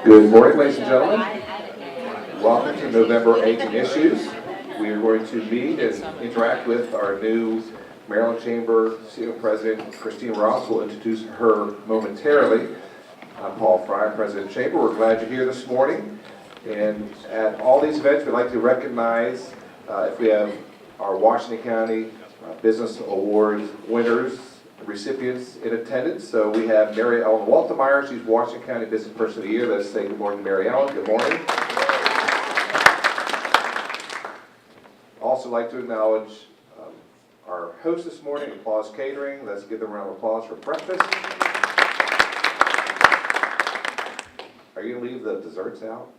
Good morning, ladies and gentlemen. Welcome to November 18 Issues. We are going to meet and interact with our new Maryland Chamber CEO President, Christine Ross. We'll introduce her momentarily. I'm Paul Fry, President of Chamber. We're glad you're here this morning. And at all these events, we'd like to recognize if we have our Washington County Business Awards winners, recipients in attendance. So we have Mary Ellen Waltemeyer. She's Washington County Business Person of the Year. Let's say good morning to Mary Ellen. Good morning. Also like to acknowledge our host this morning, Applause Catering. Let's give them a round of applause for breakfast. Are you going to leave the desserts out?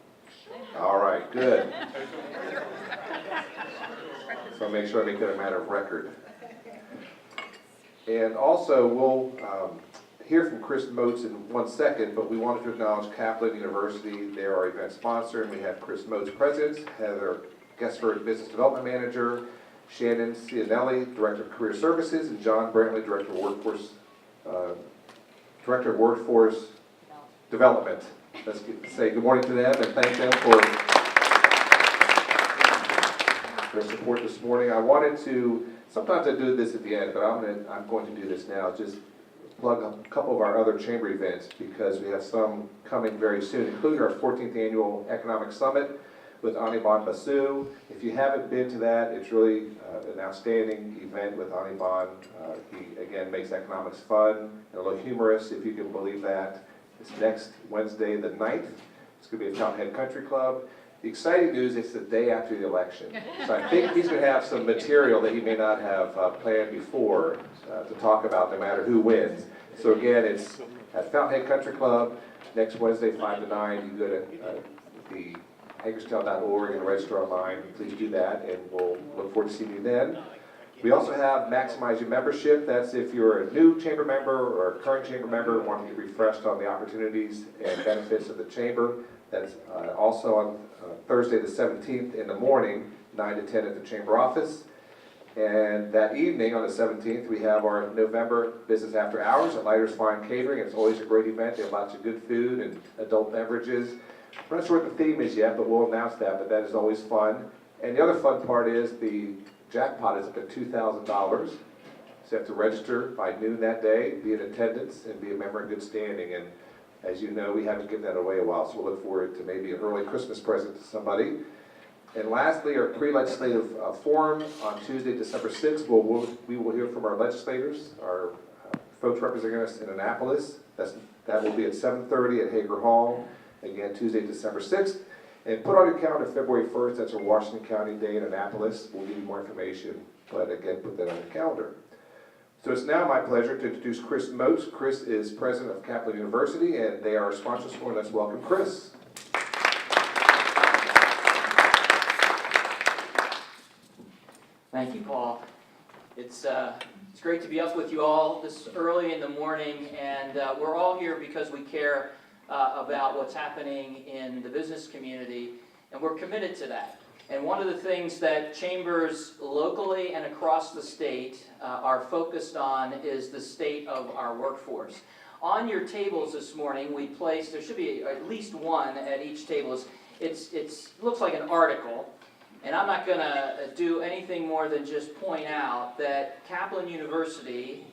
All right, good. So I'll make sure I make that a matter of record. And also, we'll hear from Chris Moats in 1 second, but we wanted to acknowledge Kaplan University. They're our event sponsor, and we have Chris Moats, President, Heather Guestford, Business Development Manager, Shannon Cianelli, Director of Career Services, and John Brantley, Director of Workforce Development. Let's say good morning to them and thank them for their support this morning. I wanted to, sometimes I do this at the end, but I'm going to do this now, just plug a couple of our other chamber events because we have some coming very soon, including our 14th Annual Economic Summit with Anirban Basu. If you haven't been to that, it's really an outstanding event with Anirban. He, again, makes economics fun and a little humorous, if you can believe that. It's next Wednesday, the 9th. It's going to be at Fountainhead Country Club. The exciting news is the day after the election. So I think he's going to have some material that he may not have planned before to talk about, no matter who wins. So again, it's at Fountainhead Country Club, next Wednesday, 5 to 9. You go to the Hagerstown.org and register online. Please do that, and we'll look forward to seeing you then. We also have Maximize Your Membership. That's if you're a new chamber member or a current chamber member and want to get refreshed on the opportunities and benefits of the chamber. That's also on Thursday the 17th in the morning, 9 to 10 at the chamber office. And that evening on the 17th, we have our November Business After Hours at Lighters Fine Catering. It's always a great event. They have lots of good food and adult beverages. We're not sure what the theme is yet, but we'll announce that, but that is always fun. And the other fun part is the jackpot is up to $2,000. So you have to register by noon that day, be in attendance, and be a member in good standing. And as you know, we haven't given that away a while, so we'll look forward to maybe an early Christmas present to somebody. And lastly, our pre-legislative forum on Tuesday, December 6th, we will hear from our legislators, our folks representing us in Annapolis. That will be at 7:30 at Hager Hall. Again, Tuesday, December 6th. And put on your calendar February 1st, that's our Washington County Day in Annapolis. We'll give you more information, but again, put that on your calendar. So it's now my pleasure to introduce Chris Moats. Chris is president of Kaplan University, and they are our sponsors for. Let's welcome Chris. Thank you, Paul. It's great to be up with you all this early in the morning, and we're all here because we care about what's happening in the business community, and we're committed to that. And one of the things that chambers locally and across the state are focused on is the state of our workforce. On your tables this morning, we placed, there should be at least one at each table. It looks like an article, and I'm not going to do anything more than just point out that Kaplan University,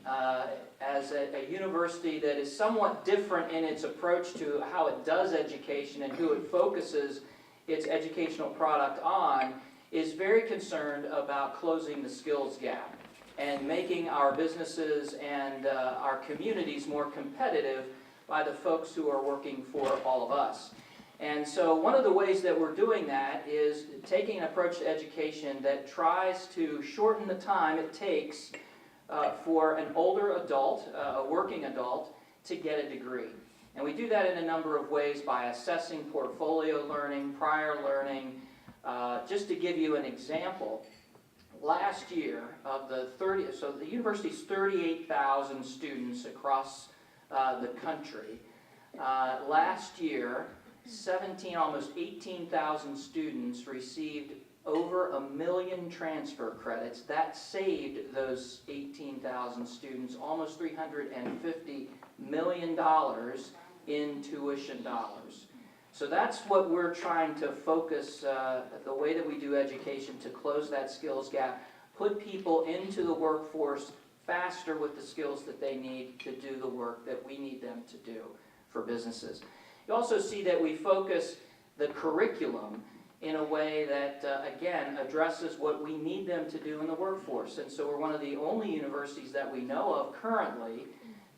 as a university that is somewhat different in its approach to how it does education and who it focuses its educational product on, is very concerned about closing the skills gap and making our businesses and our communities more competitive by the folks who are working for all of us. And so one of the ways that we're doing that is taking an approach to education that tries to shorten the time it takes for an older adult, a working adult, to get a degree. And we do that in a number of ways by assessing portfolio learning, prior learning. Just to give you an example, last year of the university's 38,000 students across the country. Last year, almost 18,000 students received over 1 million transfer credits. That saved those 18,000 students almost $350 million in tuition dollars. So that's what we're trying to focus, the way that we do education, to close that skills gap, put people into the workforce faster with the skills that they need to do the work that we need them to do for businesses. You also see that we focus the curriculum in a way that, again, addresses what we need them to do in the workforce. And so we're one of the only universities that we know of currently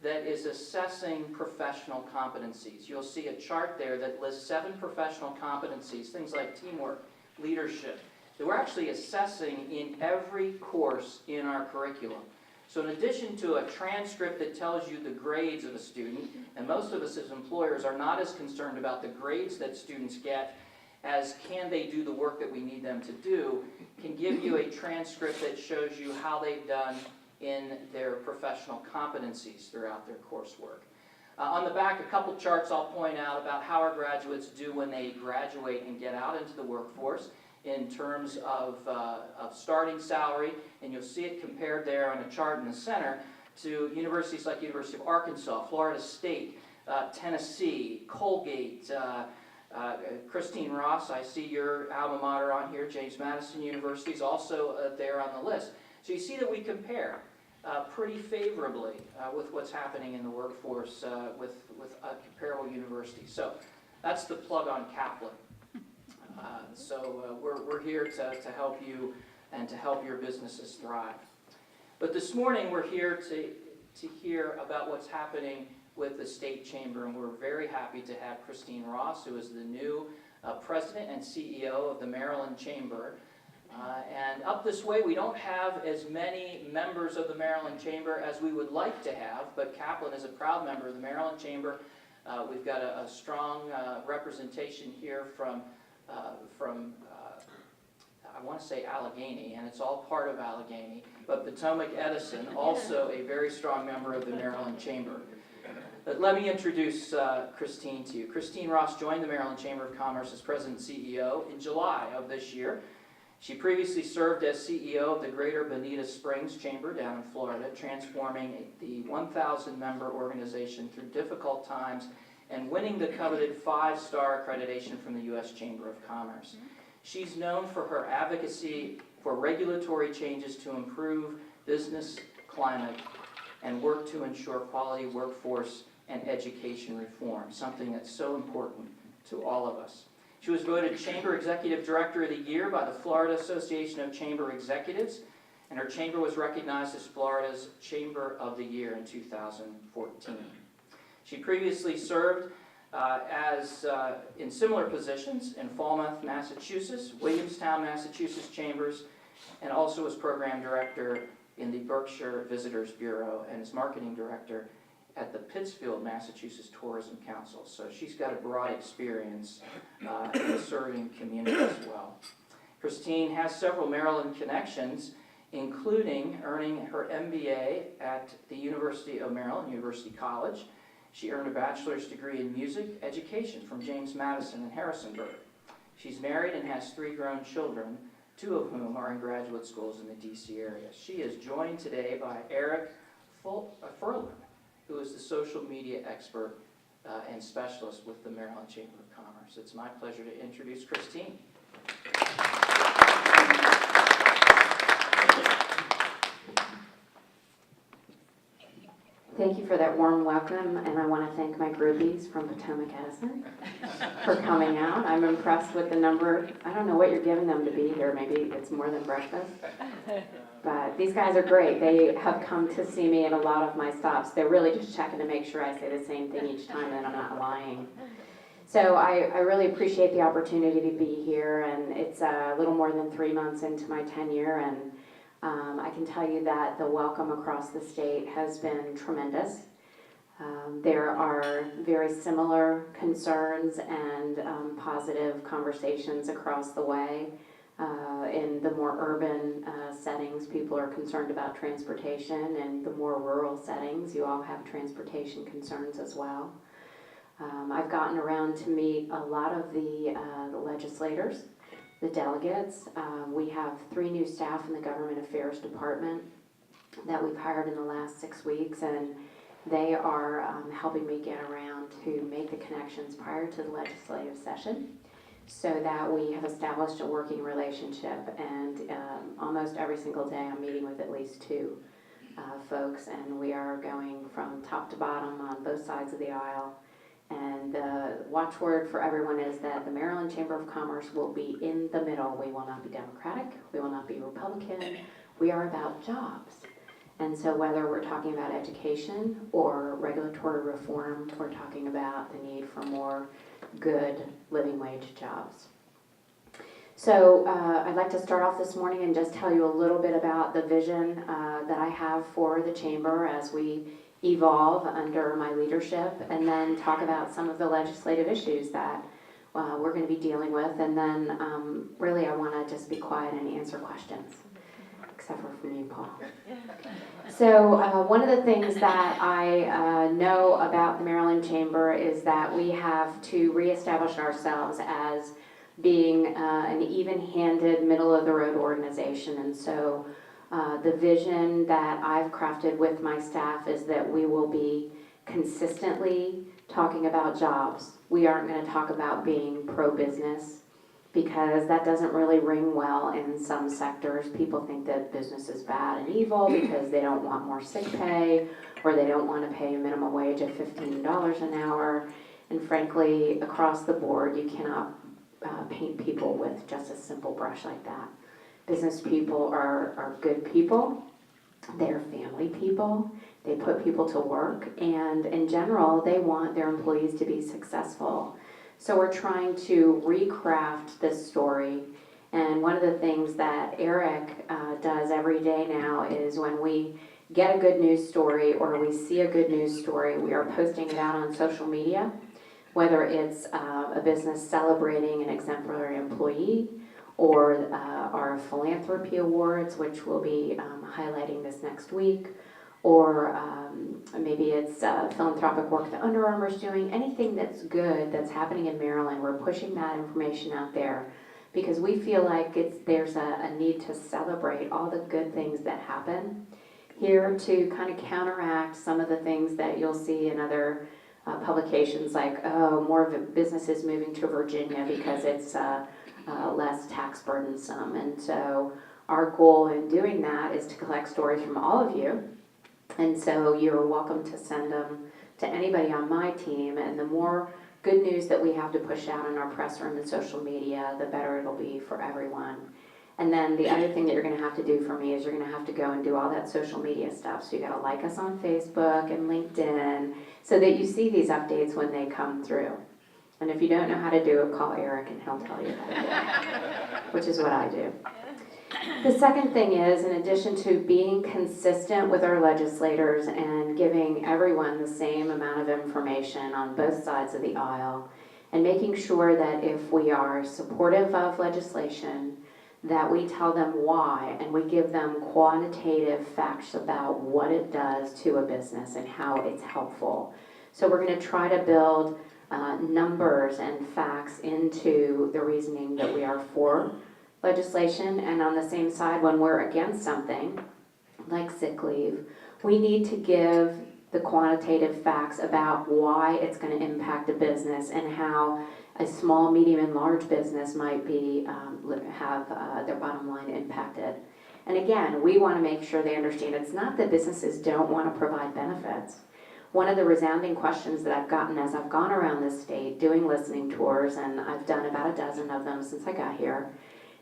that is assessing professional competencies. You'll see a chart there that lists 7 professional competencies, things like teamwork, leadership, that we're actually assessing in every course in our curriculum. So in addition to a transcript that tells you the grades of a student, and most of us as employers are not as concerned about the grades that students get as can they do the work that we need them to do, can give you a transcript that shows you how they've done in their professional competencies throughout their coursework. On the back, a couple charts I'll point out about how our graduates do when they graduate and get out into the workforce in terms of starting salary, and you'll see it compared there on a chart in the center to universities like University of Arkansas, Florida State, Tennessee, Colgate, Christine Ross, I see your alma mater on here, James Madison University is also there on the list. So you see that we compare pretty favorably with what's happening in the workforce with comparable universities. So that's the plug on Kaplan. We're here to help you and to help your businesses thrive. But this morning we're here to hear about what's happening with the State Chamber, and we're very happy to have Christine Ross, who is the new President and CEO of the Maryland Chamber. And up this way, we don't have as many members of the Maryland Chamber as we would like to have, but Kaplan is a proud member of the Maryland Chamber. We've got a strong representation here from I want to say Allegheny, and it's all part of Allegheny, but Potomac Edison, also a very strong member of the Maryland Chamber. But let me introduce Christine to you. Christine Ross joined the Maryland Chamber of Commerce as President and CEO in July of this year. She previously served as CEO of the Greater Bonita Springs Chamber down in Florida, transforming the 1,000-member organization through difficult times and winning the coveted 5-star accreditation from the U.S. Chamber of Commerce. She's known for her advocacy for regulatory changes to improve business climate and work to ensure quality workforce and education reform, something that's so important to all of us. She was voted Chamber Executive Director of the Year by the Florida Association of Chamber Executives, and her chamber was recognized as Florida's Chamber of the Year in 2014. She previously served in similar positions in Falmouth, Massachusetts, Williamstown, Massachusetts Chambers, and also was Program Director in the Berkshire Visitors Bureau and is Marketing Director at the Pittsfield, Massachusetts Tourism Council. So she's got a broad experience in serving community as well. Christine has several Maryland connections, including earning her MBA at the University of Maryland, University College. She earned a bachelor's degree in music education from James Madison in Harrisonburg. She's married and has 3 grown children, 2 of whom are in graduate schools in the D.C. area. She is joined today by Eric Furlan, who is the social media expert and specialist with the Maryland Chamber of Commerce. It's my pleasure to introduce Christine. Thank you for that warm welcome, and I want to thank my groupies from Potomac Edison for coming out. I'm impressed with the number. I don't know what you're giving them to be here. Maybe it's more than breakfast. But these guys are great. They have come to see me at a lot of my stops. They're really just checking to make sure I say the same thing each time and I'm not lying. So I really appreciate the opportunity to be here, and it's a little more than 3 months into my tenure, and I can tell you that the welcome across the state has been tremendous. There are very similar concerns and positive conversations across the way. In the more urban settings, people are concerned about transportation, and the more rural settings, you all have transportation concerns as well. I've gotten around to meet a lot of the legislators, the delegates. We have 3 new staff in the Government Affairs Department that we've hired in the last 6 weeks, and They are helping me get around to make the connections prior to the legislative session so that we have established a working relationship. And almost every single day I'm meeting with at least two folks, and we are going from top to bottom on both sides of the aisle. And the watchword for everyone is that the Maryland Chamber of Commerce will be in the middle. We will not be Democratic. We will not be Republican. We are about jobs. And so whether we're talking about education or regulatory reform, we're talking about the need for more good living wage jobs. So I'd like to start off this morning and just tell you a little bit about the vision that I have for the Chamber as we evolve under my leadership, and then talk about some of the legislative issues that we're going to be dealing with, and then really I want to just be quiet and answer questions, except for from you, Paul. So one of the things that I know about the Maryland Chamber is that we have to reestablish ourselves as being an even-handed, middle-of-the-road organization, and so the vision that I've crafted with my staff is that we will be consistently talking about jobs. We aren't going to talk about being pro-business because that doesn't really ring well in some sectors. People think that business is bad and evil because they don't want more sick pay or they don't want to pay a minimum wage of $15 an hour. And frankly, across the board, you cannot paint people with just a simple brush like that. Business people are good people. They're family people. They put people to work, and in general, they want their employees to be successful. So we're trying to recraft this story, and one of the things that Eric does every day now is when we get a good news story or we see a good news story, we are posting it out on social media, whether it's a business celebrating an exemplary employee, or our philanthropy awards, which we'll be highlighting this next week, or maybe it's philanthropic work that Under Armour is doing. Anything that's good that's happening in Maryland, we're pushing that information out there because we feel like there's a need to celebrate all the good things that happen here to kind of counteract some of the things that you'll see in other publications, like, oh, more of a businesses moving to Virginia because it's less tax burdensome. And so our goal in doing that is to collect stories from all of you. And so you're welcome to send them to anybody on my team. And the more good news that we have to push out in our press room and social media, the better it'll be for everyone. And then the other thing that you're going to have to do for me is you're going to have to go and do all that social media stuff. So you got to like us on Facebook and LinkedIn so that you see these updates when they come through. And if you don't know how to do it, call Eric and he'll tell you how to do it, which is what I do. The second thing is, in addition to being consistent with our legislators and giving everyone the same amount of information on both sides of the aisle, and making sure that if we are supportive of legislation, that we tell them why and we give them quantitative facts about what it does to a business and how it's helpful. So we're going to try to build numbers and facts into the reasoning that we are for legislation, and on the same side, when we're against something like sick leave, we need to give the quantitative facts about why it's going to impact a business and how a small, medium, and large business might be have their bottom line impacted. And again, we want to make sure they understand it's not that businesses don't want to provide benefits. One of the resounding questions that I've gotten as I've gone around this state doing listening tours, and I've done about a dozen of them since I got here,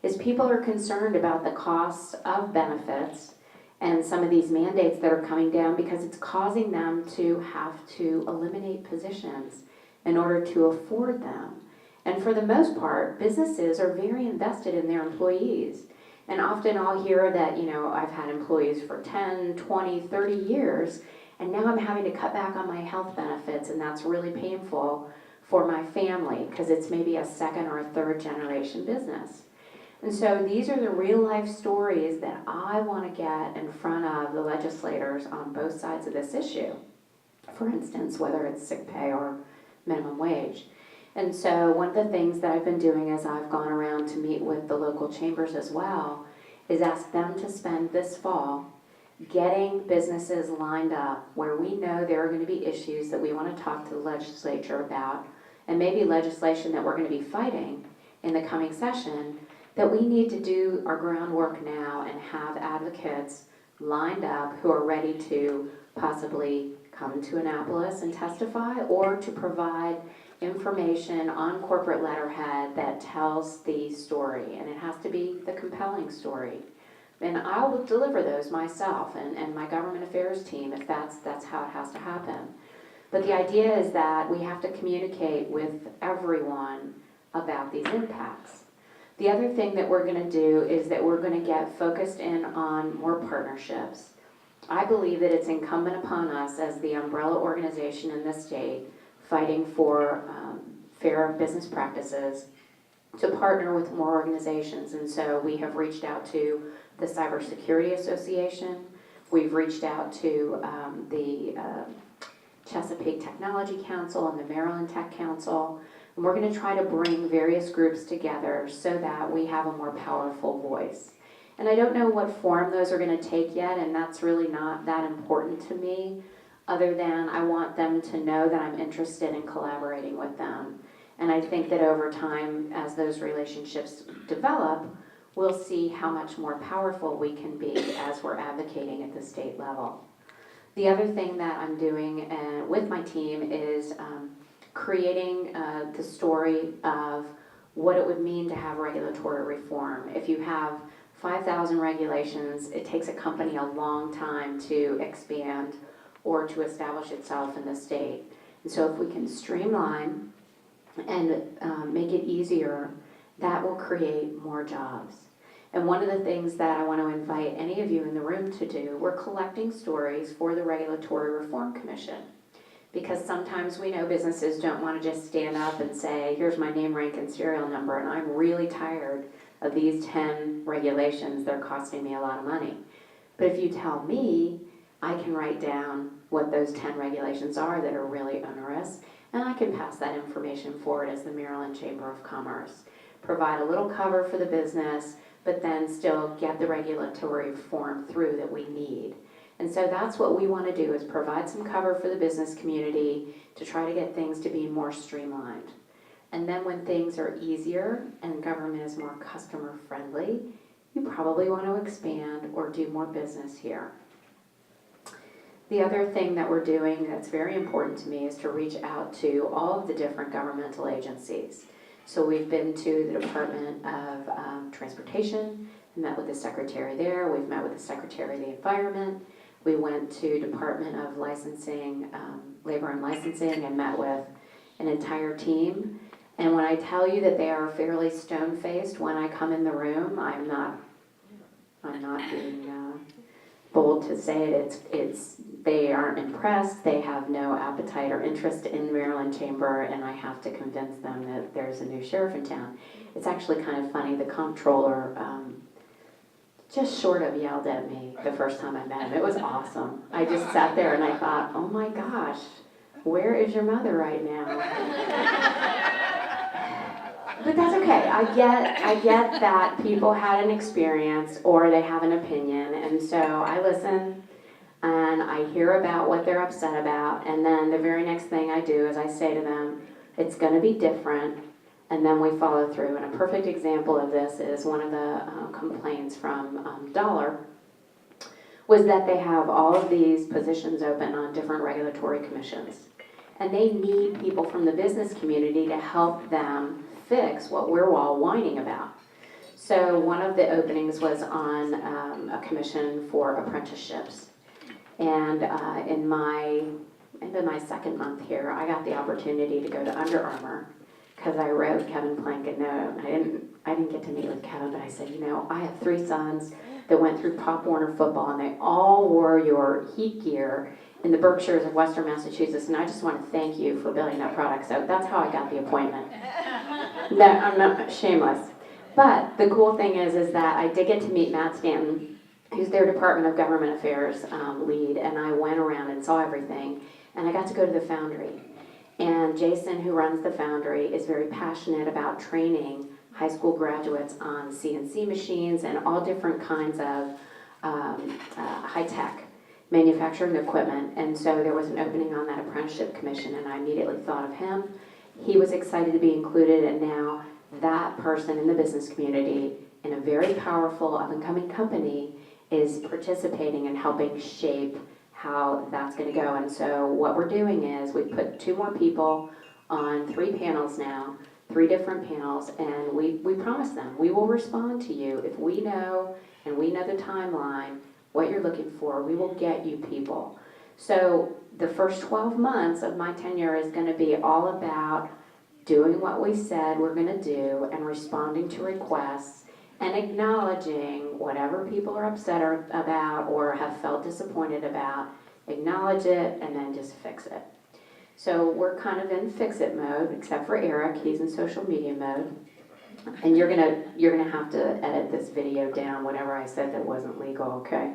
is people are concerned about the costs of benefits and some of these mandates that are coming down because it's causing them to have to eliminate positions in order to afford them. And for the most part, businesses are very invested in their employees. And often I'll hear that, I've had employees for 10, 20, 30 years, and now I'm having to cut back on my health benefits, and that's really painful for my family because it's maybe a second or a third generation business. And so these are the real life stories that I want to get in front of the legislators on both sides of this issue. For instance, whether it's sick pay or minimum wage. And so one of the things that I've been doing as I've gone around to meet with the local chambers as well is ask them to spend this fall getting businesses lined up where we know there are going to be issues that we want to talk to the legislature about, and maybe legislation that we're going to be fighting in the coming session, that we need to do our groundwork now and have advocates lined up who are ready to possibly come to Annapolis and testify, or to provide information on corporate letterhead that tells the story, and it has to be the compelling story. And I will deliver those myself and my government affairs team if that's how it has to happen. But the idea is that we have to communicate with everyone about these impacts. The other thing that we're going to do is that we're going to get focused in on more partnerships. I believe that it's incumbent upon us as the umbrella organization in this state fighting for fair business practices to partner with more organizations. And so we have reached out to the Cybersecurity Association. We've reached out to the Chesapeake Technology Council and the Maryland Tech Council. And we're going to try to bring various groups together so that we have a more powerful voice. And I don't know what form those are going to take yet, and that's really not that important to me, other than I want them to know that I'm interested in collaborating with them. And I think that over time, as those relationships develop, we'll see how much more powerful we can be as we're advocating at the state level. The other thing that I'm doing with my team is creating the story of what it would mean to have regulatory reform. If you have 5,000 regulations, it takes a company a long time to expand or to establish itself in the state. And so if we can streamline and make it easier, that will create more jobs. And one of the things that I want to invite any of you in the room to do, we're collecting stories for the Regulatory Reform Commission. Because sometimes we know businesses don't want to just stand up and say, here's my name, rank, and serial number, and I'm really tired of these 10 regulations. They're costing me a lot of money. But if you tell me, I can write down what those 10 regulations are that are really onerous, and I can pass that information forward as the Maryland Chamber of Commerce. Provide a little cover for the business, but then still get the regulatory reform through that we need. And so that's what we want to do, is provide some cover for the business community to try to get things to be more streamlined. And then when things are easier and government is more customer friendly, you probably want to expand or do more business here. The other thing that we're doing that's very important to me is to reach out to all of the different governmental agencies. So we've been to the Department of Transportation, met with the secretary there. We've met with the Secretary of the Environment. We went to Department of Licensing, Labor and Licensing, and met with an entire team. And when I tell you that they are fairly stone-faced when I come in the room, I'm not being bold to say it. They aren't impressed. They have no appetite or interest in the Maryland Chamber, and I have to convince them that there's a new sheriff in town. It's actually kind of funny. The comptroller just short of yelled at me the first time I met him. It was awesome. I just sat there and I thought, oh my gosh, where is your mother right now? But that's okay. I get that people had an experience or they have an opinion, and so I listen and I hear about what they're upset about, and then the very next thing I do is I say to them, it's going to be different, and then we follow through. And a perfect example of this is one of the complaints from Dollar was that they have all of these positions open on different regulatory commissions, and they need people from the business community to help them fix what we're all whining about. So one of the openings was on a commission for apprenticeships. And in my second month here, I got the opportunity to go to Under Armour because I wrote Kevin Plank a note. I didn't get to meet with Kevin, but I said, I have 3 sons that went through Pop Warner football, and they all wore your heat gear in the Berkshires of Western Massachusetts, and I just want to thank you for building that product. So that's how I got the appointment. No, I'm not shameless. But the cool thing is that I did get to meet Matt Stanton, who's their Department of Government Affairs lead, and I went around and saw everything, and I got to go to the foundry. And Jason, who runs the foundry, is very passionate about training high school graduates on CNC machines and all different kinds of high-tech manufacturing equipment. And so there was an opening on that apprenticeship commission, and I immediately thought of him. He was excited to be included, and now that person in the business community in a very powerful up-and-coming company is participating and helping shape how that's going to go. And so what we're doing is we put 2 more people on 3 panels now, 3 different panels, and we promise them we will respond to you. If we know, and we know the timeline, what you're looking for, we will get you people. So the first 12 months of my tenure is going to be all about doing what we said we're going to do and responding to requests and acknowledging whatever people are upset about or have felt disappointed about. Acknowledge it and then just fix it. So we're kind of in fix-it mode, except for Eric, he's in social media mode. And you're gonna have to edit this video down, whatever I said that wasn't legal, okay?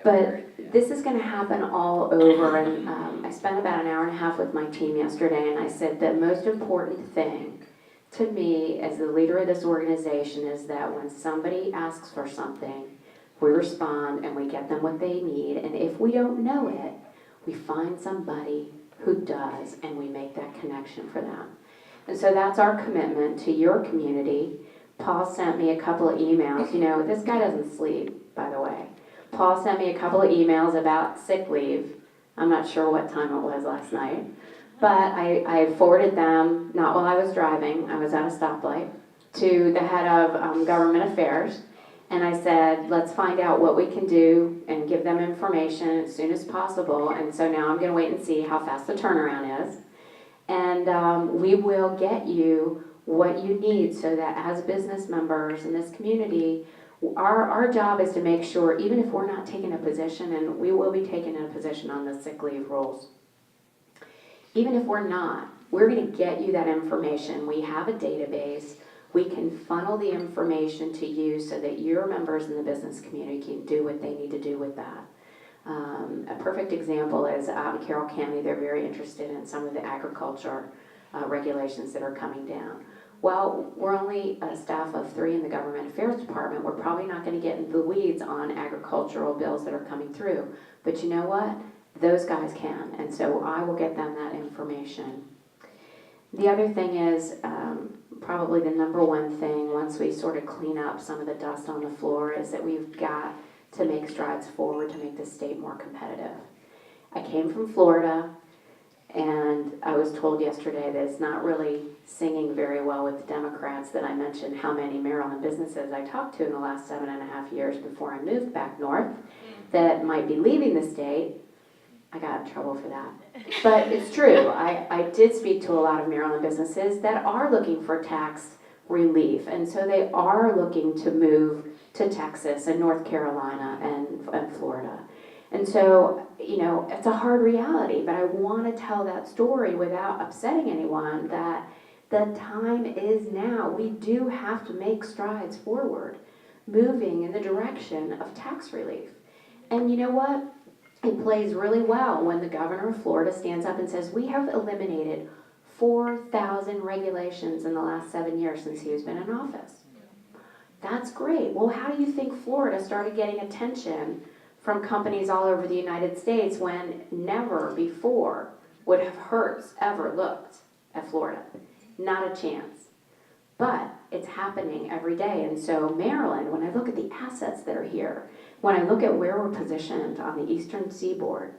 But this is gonna happen all over, and I spent about an hour and a half with my team yesterday, and I said the most important thing to me as the leader of this organization is that when somebody asks for something, we respond and we get them what they need, and if we don't know it, we find somebody who does, and we make that connection for them. And so that's our commitment to your community. Paul sent me a couple of emails. You know, this guy doesn't sleep, by the way. Paul sent me a couple of emails about sick leave. I'm not sure what time it was last night. But I forwarded them, not while I was driving, I was at a stoplight, to the head of government affairs. And I said, let's find out what we can do and give them information as soon as possible. And so now I'm going to wait and see how fast the turnaround is. And we will get you what you need so that as business members in this community, our job is to make sure, even if we're not taking a position, and we will be taking a position on the sick leave rules, even if we're not, we're going to get you that information. We have a database. We can funnel the information to you so that your members in the business community can do what they need to do with that. A perfect example is out in Carroll County, they're very interested in some of the agriculture regulations that are coming down. Well, we're only a staff of 3 in the Government Affairs Department. We're probably not going to get into the weeds on agricultural bills that are coming through. But you know what? Those guys can, and so I will get them that information. The other thing is, probably the number one thing, once we sort of clean up some of the dust on the floor, is that we've got to make strides forward to make the state more competitive. I came from Florida, and I was told yesterday that it's not really singing very well with the Democrats that I mentioned how many Maryland businesses I talked to in the last 7.5 years before I moved back north that might be leaving the state. I got in trouble for that. But it's true. I did speak to a lot of Maryland businesses that are looking for tax relief. And so they are looking to move to Texas and North Carolina and Florida. And so, you know, it's a hard reality, but I want to tell that story without upsetting anyone that the time is now. We do have to make strides forward, moving in the direction of tax relief. And you know what? It plays really well when the governor of Florida stands up and says, we have eliminated 4,000 regulations in the last 7 years since he has been in office. That's great. Well, how do you think Florida started getting attention from companies all over the United States when never before would have Hertz ever looked at Florida? Not a chance. But it's happening every day. And so Maryland, when I look at the assets that are here, when I look at where we're positioned on the eastern seaboard,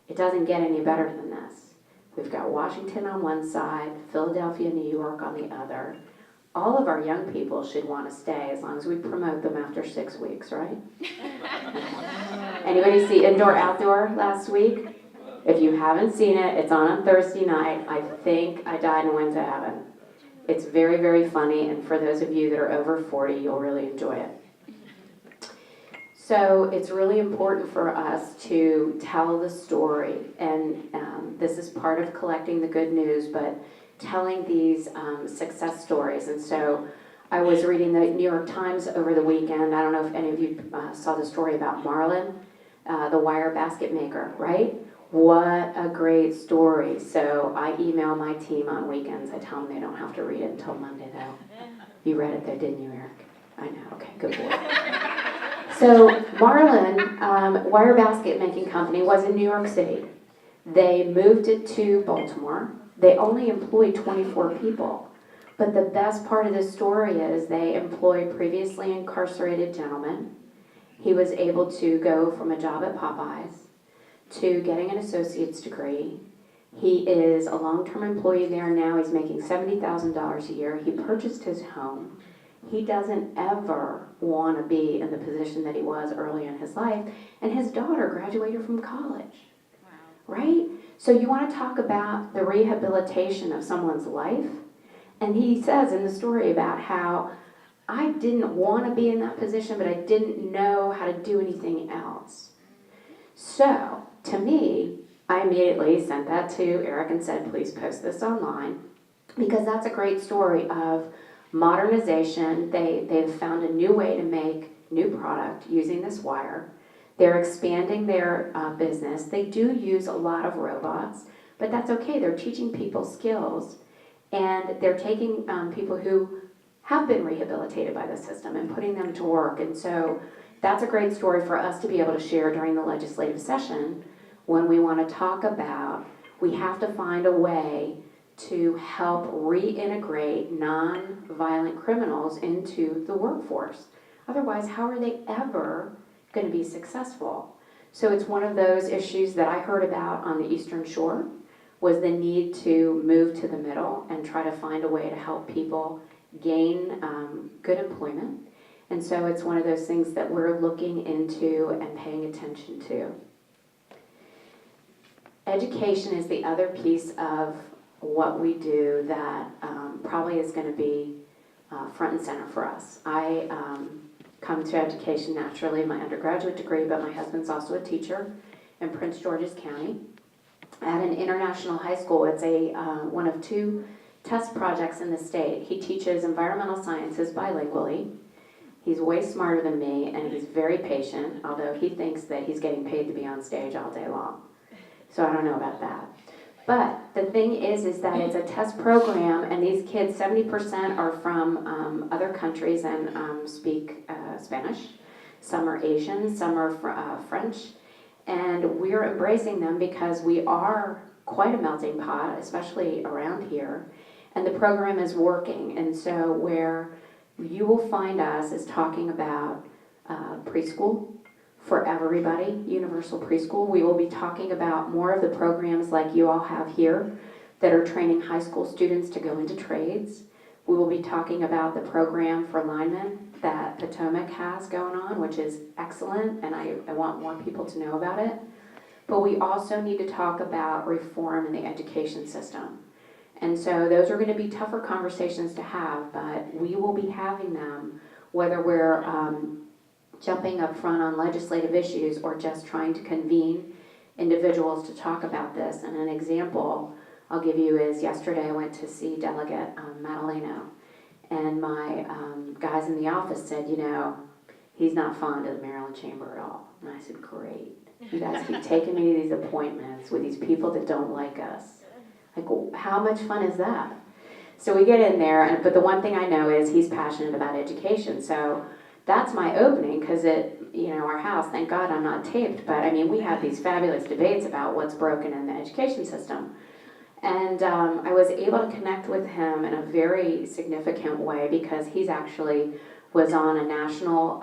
it doesn't get any better than this. We've got Washington on one side, Philadelphia, New York on the other. All of our young people should want to stay as long as we promote them after 6 weeks, right? Anybody see Indoor Outdoor last week? If you haven't seen it, it's on Thursday night. I think I died and went to heaven. It's very, very funny, and for those of you that are over 40, you'll really enjoy it. So it's really important for us to tell the story, and this is part of collecting the good news, but telling these success stories. And so I was reading the New York Times over the weekend. I don't know if any of you saw the story about Marlin, the wire basket maker, right? What a great story. So I email my team on weekends. I tell them they don't have to read it until Monday, though. You read it though, didn't you, Eric? I know. Okay, good boy. So Marlin Wire Basket Making Company was in New York City. They moved it to Baltimore. They only employed 24 people. But the best part of the story is they employed previously incarcerated gentlemen. He was able to go from a job at Popeyes to getting an associate's degree. He is a long-term employee there now. He's making $70,000 a year. He purchased his home. He doesn't ever want to be in the position that he was early in his life. And his daughter graduated from college. Right? So you want to talk about the rehabilitation of someone's life? And he says in the story about how I didn't want to be in that position, but I didn't know how to do anything else. So, to me, I immediately sent that to Eric and said, please post this online, because that's a great story of modernization. They've found a new way to make new product using this wire. They're expanding their business. They do use a lot of robots, but that's okay. They're teaching people skills, and they're taking people who have been rehabilitated by the system and putting them to work. And so that's a great story for us to be able to share during the legislative session when we want to talk about we have to find a way to help reintegrate non-violent criminals into the workforce. Otherwise, how are they ever going to be successful? So it's one of those issues that I heard about on the Eastern Shore, was the need to move to the middle and try to find a way to help people gain good employment. And so it's one of those things that we're looking into and paying attention to. Education is the other piece of what we do that probably is going to be front and center for us. I come to education naturally, my undergraduate degree, but my husband's also a teacher in Prince George's County at an international high school. It's one of two test projects in the state. He teaches environmental sciences bilingually. He's way smarter than me, and he's very patient, although he thinks that he's getting paid to be on stage all day long. So I don't know about that. But the thing is that it's a test program, and these kids, 70% are from other countries and speak Spanish. Some are Asian, some are French. And we're embracing them because we are quite a melting pot, especially around here. And the program is working. And so where you will find us is talking about preschool for everybody, universal preschool. We will be talking about more of the programs like you all have here that are training high school students to go into trades. We will be talking about the program for linemen that Potomac has going on, which is excellent, and I want more people to know about it. But we also need to talk about reform in the education system. And so those are going to be tougher conversations to have, but we will be having them whether we're jumping up front on legislative issues or just trying to convene individuals to talk about this. And an example I'll give you is yesterday I went to see Delegate Madaleno, and my guys in the office said, you know, he's not fond of the Maryland Chamber at all. And I said, great. You guys keep taking me to these appointments with these people that don't like us. Like, how much fun is that? So we get in there, but the one thing I know is he's passionate about education. So that's my opening, because our house, thank God I'm not taped, but I mean, we have these fabulous debates about what's broken in the education system. And I was able to connect with him in a very significant way because he's actually was on a national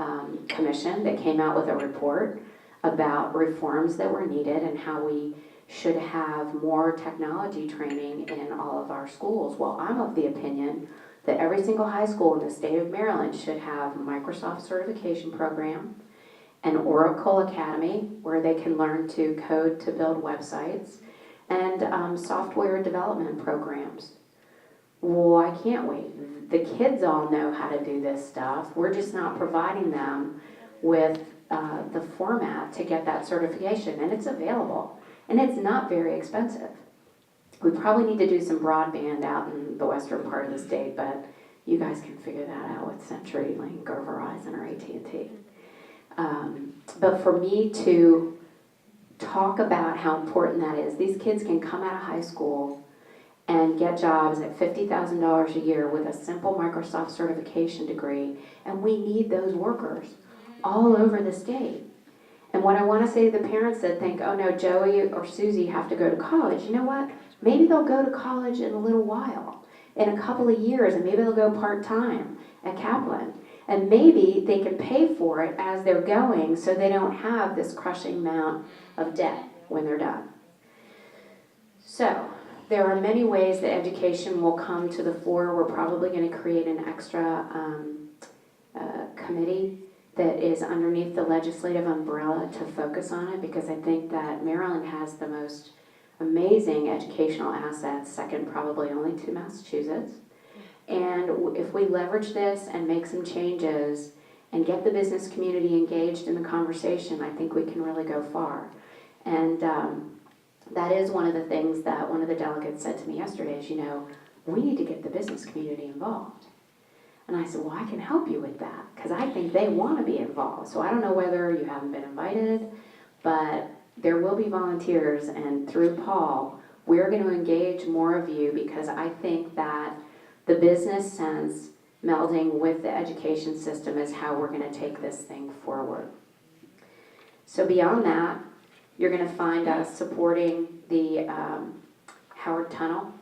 commission that came out with a report about reforms that were needed and how we should have more technology training in all of our schools. Well, I'm of the opinion that every single high school in the state of Maryland should have a Microsoft certification program, an Oracle Academy where they can learn to code to build websites, and software development programs. Well, I can't wait. The kids all know how to do this stuff. We're just not providing them with the format to get that certification, and it's available, and it's not very expensive. We probably need to do some broadband out in the western part of the state, but you guys can figure that out with CenturyLink or Verizon or AT&T. But for me to talk about how important that is, these kids can come out of high school and get jobs at $50,000 a year with a simple Microsoft certification degree, and we need those workers. all over the state. And what I want to say to the parents that think, oh no, Joey or Susie have to go to college, you know what? Maybe they'll go to college in a little while, in a couple of years, and maybe they'll go part-time at Kaplan. And maybe they can pay for it as they're going so they don't have this crushing amount of debt when they're done. So, there are many ways that education will come to the fore. We're probably going to create an extra committee that is underneath the legislative umbrella to focus on it, because I think that Maryland has the most amazing educational assets, second probably only to Massachusetts. And if we leverage this and make some changes and get the business community engaged in the conversation, I think we can really go far. And that is one of the things that one of the delegates said to me yesterday is, we need to get the business community involved. And I said, well, I can help you with that, because I think they want to be involved. So I don't know whether you haven't been invited, but there will be volunteers, and through Paul, we're going to engage more of you, because I think that the business sense melding with the education system is how we're going to take this thing forward. So beyond that, you're going to find us supporting the Howard Tunnel,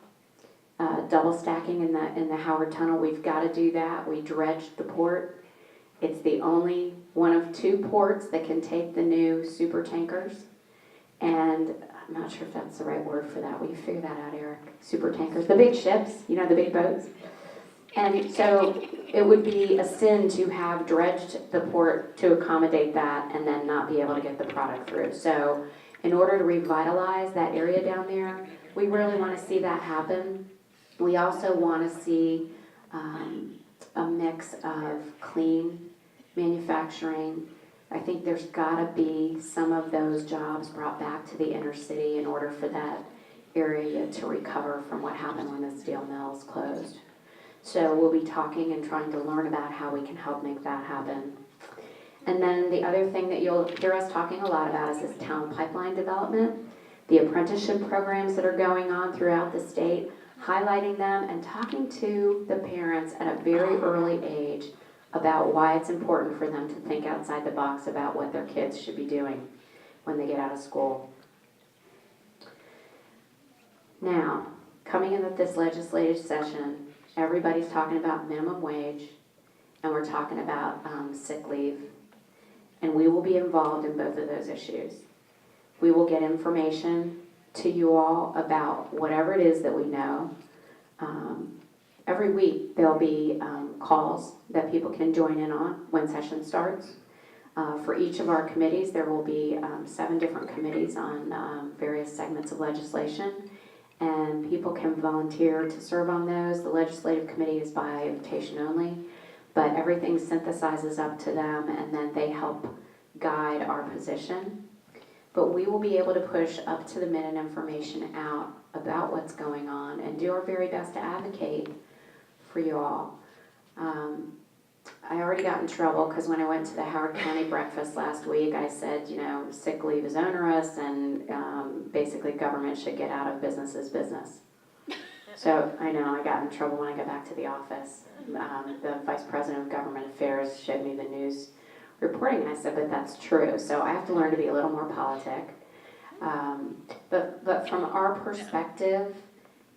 double stacking in the Howard Tunnel. We've got to do that. We dredged the port. It's the only one of 2 ports that can take the new super tankers. And I'm not sure if that's the right word for that. Will you figure that out, Eric? Super tankers, the big ships, the big boats. And so it would be a sin to have dredged the port to accommodate that and then not be able to get the product through. So in order to revitalize that area down there, we really want to see that happen. We also want to see a mix of clean manufacturing. I think there's got to be some of those jobs brought back to the inner city in order for that area to recover from what happened when the steel mills closed. So we'll be talking and trying to learn about how we can help make that happen. And then the other thing that you'll hear us talking a lot about is this town pipeline development, the apprenticeship programs that are going on throughout the state, highlighting them and talking to the parents at a very early age about why it's important for them to think outside the box about what their kids should be doing when they get out of school. Now, coming into this legislative session, everybody's talking about minimum wage, and we're talking about sick leave, and we will be involved in both of those issues. We will get information to you all about whatever it is that we know. Every week there'll be calls that people can join in on when session starts. For each of our committees, there will be 7 different committees on various segments of legislation, and people can volunteer to serve on those. The legislative committee is by invitation only, but everything synthesizes up to them, and then they help guide our position. But we will be able to push up to the minute information out about what's going on and do our very best to advocate for you all. I already got in trouble because when I went to the Howard County breakfast last week, I said, sick leave is onerous, and basically government should get out of business's business. So I know I got in trouble when I got back to the office. The Vice President of Government Affairs showed me the news reporting, and I said, but that's true. So I have to learn to be a little more politic. But from our perspective,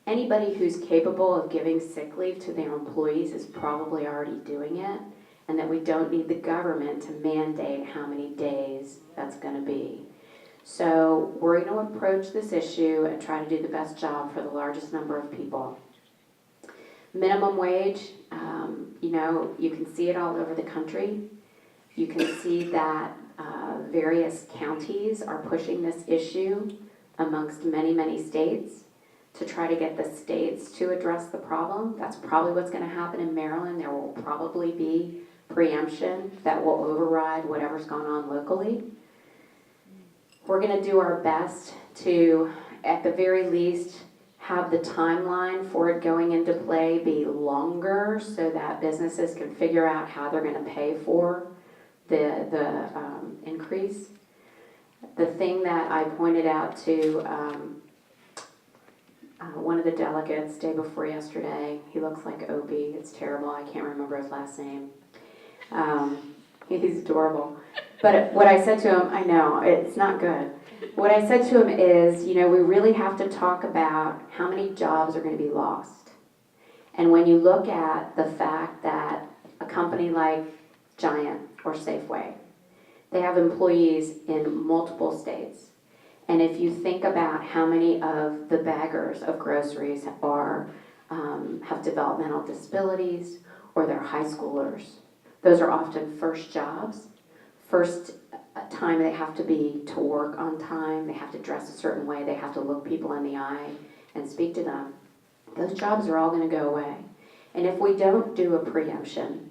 anybody who's capable of giving sick leave to their employees is probably already doing it, and that we don't need the government to mandate how many days that's going to be. So we're going to approach this issue and try to do the best job for the largest number of people. Minimum wage, you can see it all over the country. You can see that various counties are pushing this issue amongst many, many states to try to get the states to address the problem. That's probably what's going to happen in Maryland. There will probably be preemption that will override whatever's gone on locally. We're going to do our best to, at the very least, have the timeline for it going into play be longer so that businesses can figure out how they're going to pay for the increase. The thing that I pointed out to one of the delegates day before yesterday, he looks like Opie. It's terrible. I can't remember his last name. He's adorable. But what I said to him, I know, it's not good. What I said to him is, we really have to talk about how many jobs are going to be lost. And when you look at the fact that a company like Giant or Safeway, they have employees in multiple states. And if you think about how many of the baggers of groceries have developmental disabilities or they're high schoolers, those are often first jobs, first time they have to be to work on time, they have to dress a certain way, they have to look people in the eye and speak to them. Those jobs are all going to go away. And if we don't do a preemption,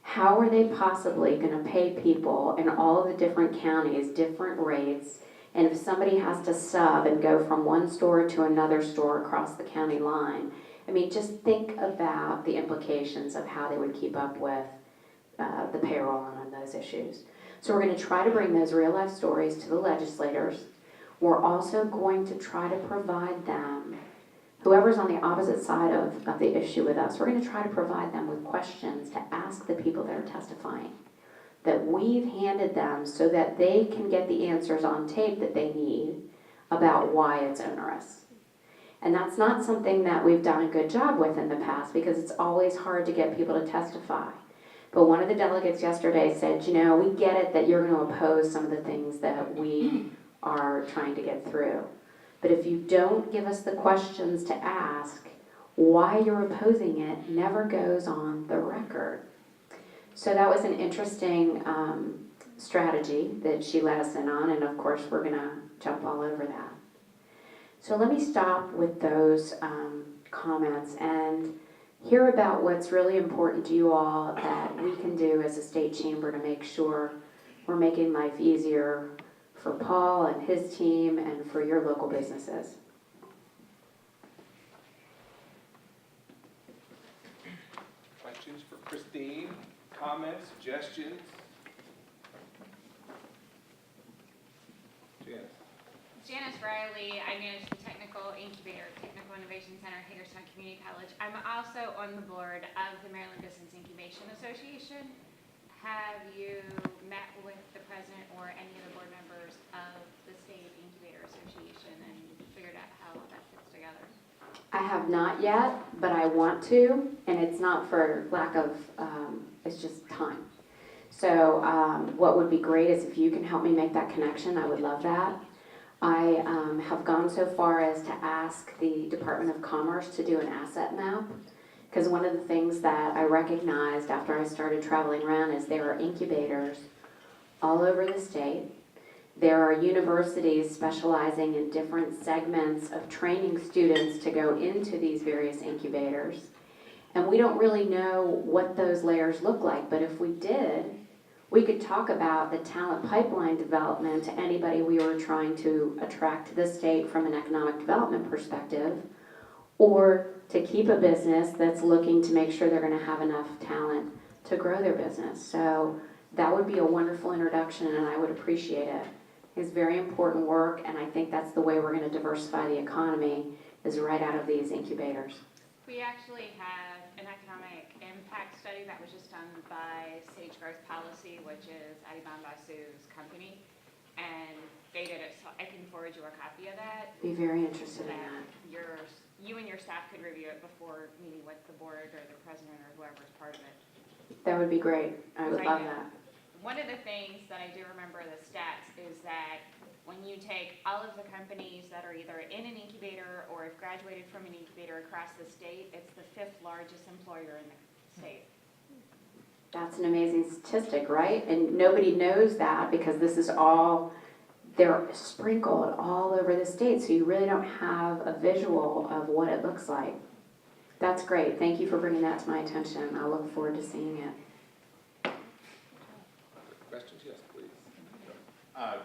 how are they possibly going to pay people in all of the different counties different rates? And if somebody has to sub and go from one store to another store across the county line, just think about the implications of how they would keep up with the payroll and on those issues. So we're going to try to bring those real life stories to the legislators. We're also going to try to provide them, whoever's on the opposite side of the issue with us, we're going to try to provide them with questions to ask the people that are testifying that we've handed them so that they can get the answers on tape that they need about why it's onerous. And that's not something that we've done a good job with in the past because it's always hard to get people to testify. But one of the delegates yesterday said, we get it that you're going to oppose some of the things that we are trying to get through. But if you don't give us the questions to ask, why you're opposing it never goes on the record. So that was an interesting strategy that she let us in on, and of course we're going to jump all over that. So let me stop with those comments and hear about what's really important to you all that we can do as a state chamber to make sure we're making life easier for Paul and his team and for your local businesses. Questions for Christine? Comments, suggestions? Janice. Janice Riley, I manage the Technical Incubator, Technical Innovation Center, Hagerstown Community College. I'm also on the board of the Maryland Business Incubation Association. Have you met with the president or any of the board members of the State Incubator Association and figured out how that fits together? I have not yet, but I want to, and it's not for lack of, it's just time. So what would be great is if you can help me make that connection, I would love that. I have gone so far as to ask the Department of Commerce to do an asset map, because one of the things that I recognized after I started traveling around is there are incubators all over the state. There are universities specializing in different segments of training students to go into these various incubators. And we don't really know what those layers look like, but if we did, we could talk about the talent pipeline development to anybody we were trying to attract to the state from an economic development perspective, or to keep a business that's looking to make sure they're going to have enough talent to grow their business. So that would be a wonderful introduction, and I would appreciate it. It's very important work, and I think that's the way we're going to diversify the economy, is right out of these incubators. We actually have an economic impact study that was just done by Sage Growth Policy, which is Adi Bambasu's company, and they did it, so I can forward you a copy of that. Be very interested in That that. you and your staff could review it before meeting with the board or the president or whoever's part of it. That would be great. I would Right. love that. One of the things that I do remember the stats is that when you take all of the companies that are either in an incubator or have graduated from an incubator across the state, it's the 5th largest employer in the state. That's an amazing statistic, right? And nobody knows that because this is all, they're sprinkled all over the state, so you really don't have a visual of what it looks like. That's great. Thank you for bringing that to my attention. I look forward to seeing it. Questions? Yes, please.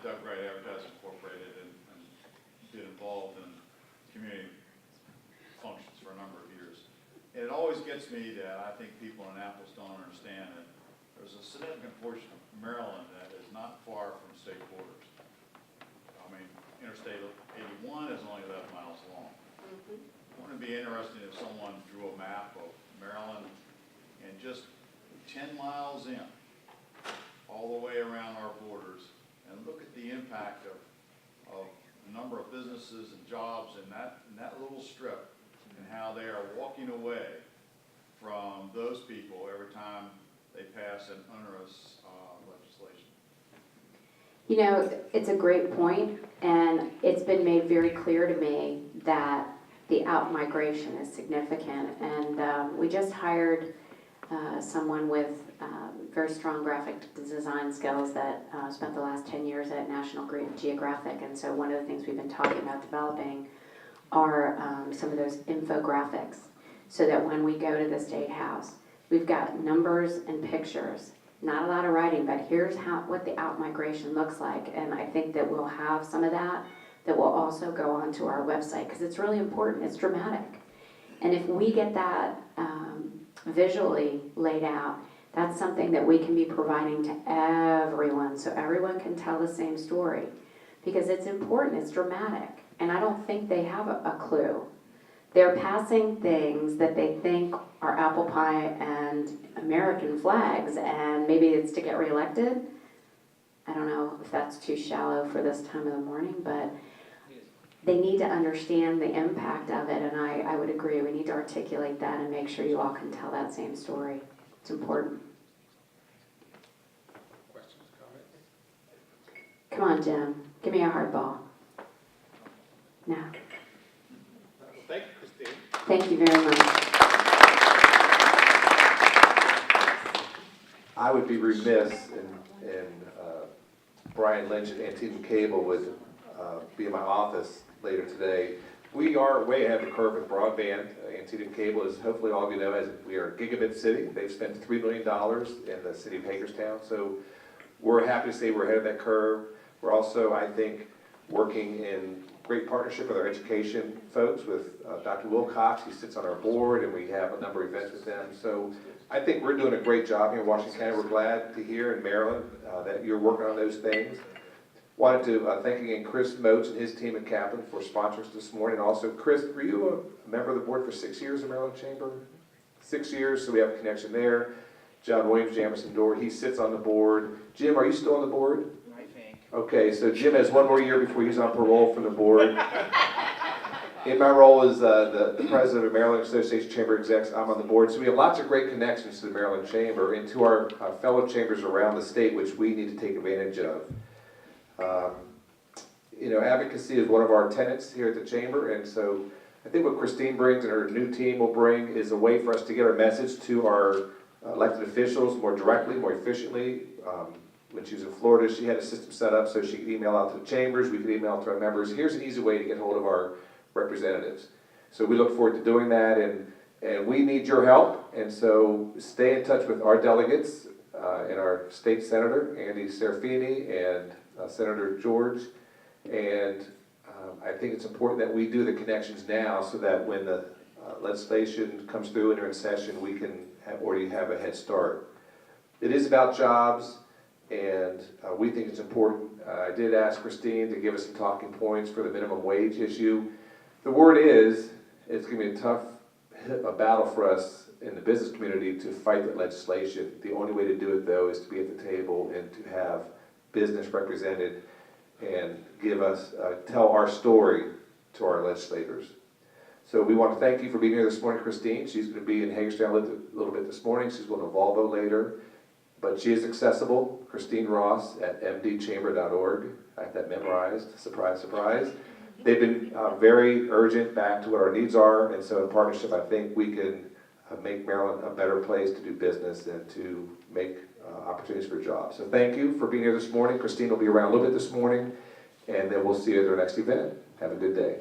Doug Wright, Advertising Incorporated, and been involved in community functions for a number of years. And it always gets me that I think people in Annapolis don't understand that there's a significant portion of Maryland that is not far from state borders. I mean, Interstate 81 is only 11 miles long. Wouldn't it be interesting if someone drew a map of Maryland and just 10 miles in, and look at the impact of a number of businesses and jobs in that little strip, and how they are walking away from those people every time they pass an onerous legislation. You know, it's a great point, and it's been made very clear to me that the out-migration is significant. And we just hired someone with very strong graphic design skills that spent the last 10 years at National Geographic. And so one of the things we've been talking about developing are some of those infographics, so that when we go to the State House, we've got numbers and pictures. Not a lot of writing, but here's what the out-migration looks like. And I think that we'll have some of that will also go onto our website, because it's really important, it's dramatic. And if we get that visually laid out, that's something that we can be providing to everyone, so everyone can tell the same story. Because it's important, it's dramatic, and I don't think they have a clue. They're passing things that they think are apple pie and American flags, and maybe it's to get reelected. I don't know if that's too shallow for this time of the morning, but they need to understand the impact of it, and I would agree, we need to articulate that and make sure you all can tell that same story. It's important. Questions, comments? Come on, Jim, give me a hard ball. No, Thank you, Christine. thank you very much. I would be remiss in Brian Lynch at Antietam Cable would be in my office later today. We are way ahead of the curve with broadband. Antietam Cable, is hopefully all of you know, as we are a gigabit city. They've spent $3 million in the city of Hagerstown, so we're happy to say we're ahead of that curve. We're also, I think, working in great partnership with our education folks, with Dr. Wilcox. He sits on our board, and we have a number of events with them. So I think we're doing a great job here in Washington County. We're glad to hear in Maryland that you're working on those things. Wanted to thank again Chris Moats and his team at Kaplan for sponsoring us this morning. Also, Chris, were you a member of the board for 6 years in Maryland Chamber? 6 years, so we have a connection there. John Williams, Jamison Door, he sits on the board. Jim, are you still on the board? I think. Okay, so Jim has one more year before he's on parole from the board. In my role as the president of Maryland Association Chamber Execs, I'm on the board. So we have lots of great connections to the Maryland Chamber and to our fellow chambers around the state, which we need to take advantage of. You know, advocacy is one of our tenets here at the Chamber, and so I think what Christine brings and her new team will bring is a way for us to get our message to our elected officials more directly, more efficiently. When she was in Florida, she had a system set up so she could email out to the chambers, we could email out to our members. Here's an easy way to get hold of our representatives. So we look forward to doing that, and we need your help, and so stay in touch with our delegates and our state senator, Andy Serafini, and Senator George, and I think it's important that we do the now so that when the legislation comes through and they're in session, we can already have a head start. It is about jobs, and we think it's important. I did ask Christine to give us some talking points for the minimum wage issue. The word is, it's going to be a battle for us in the business community to fight that legislation. The only way to do it, though, is to be at the table and to have business represented and give us, tell our story to our legislators. So we want to thank you for being here this morning, Christine. She's going to be in Hagerstown a little bit this morning. She's going to Volvo later. But she is accessible, Christine Ross at mdchamber.org. I have that memorized, surprise, surprise. They've been very urgent back to what our needs are, and so in partnership, I think we can make Maryland a better place to do business and to make opportunities for jobs. So thank you for being here this morning. Christine will be around a little bit this morning, and then we'll see you at our next event. Have a good day.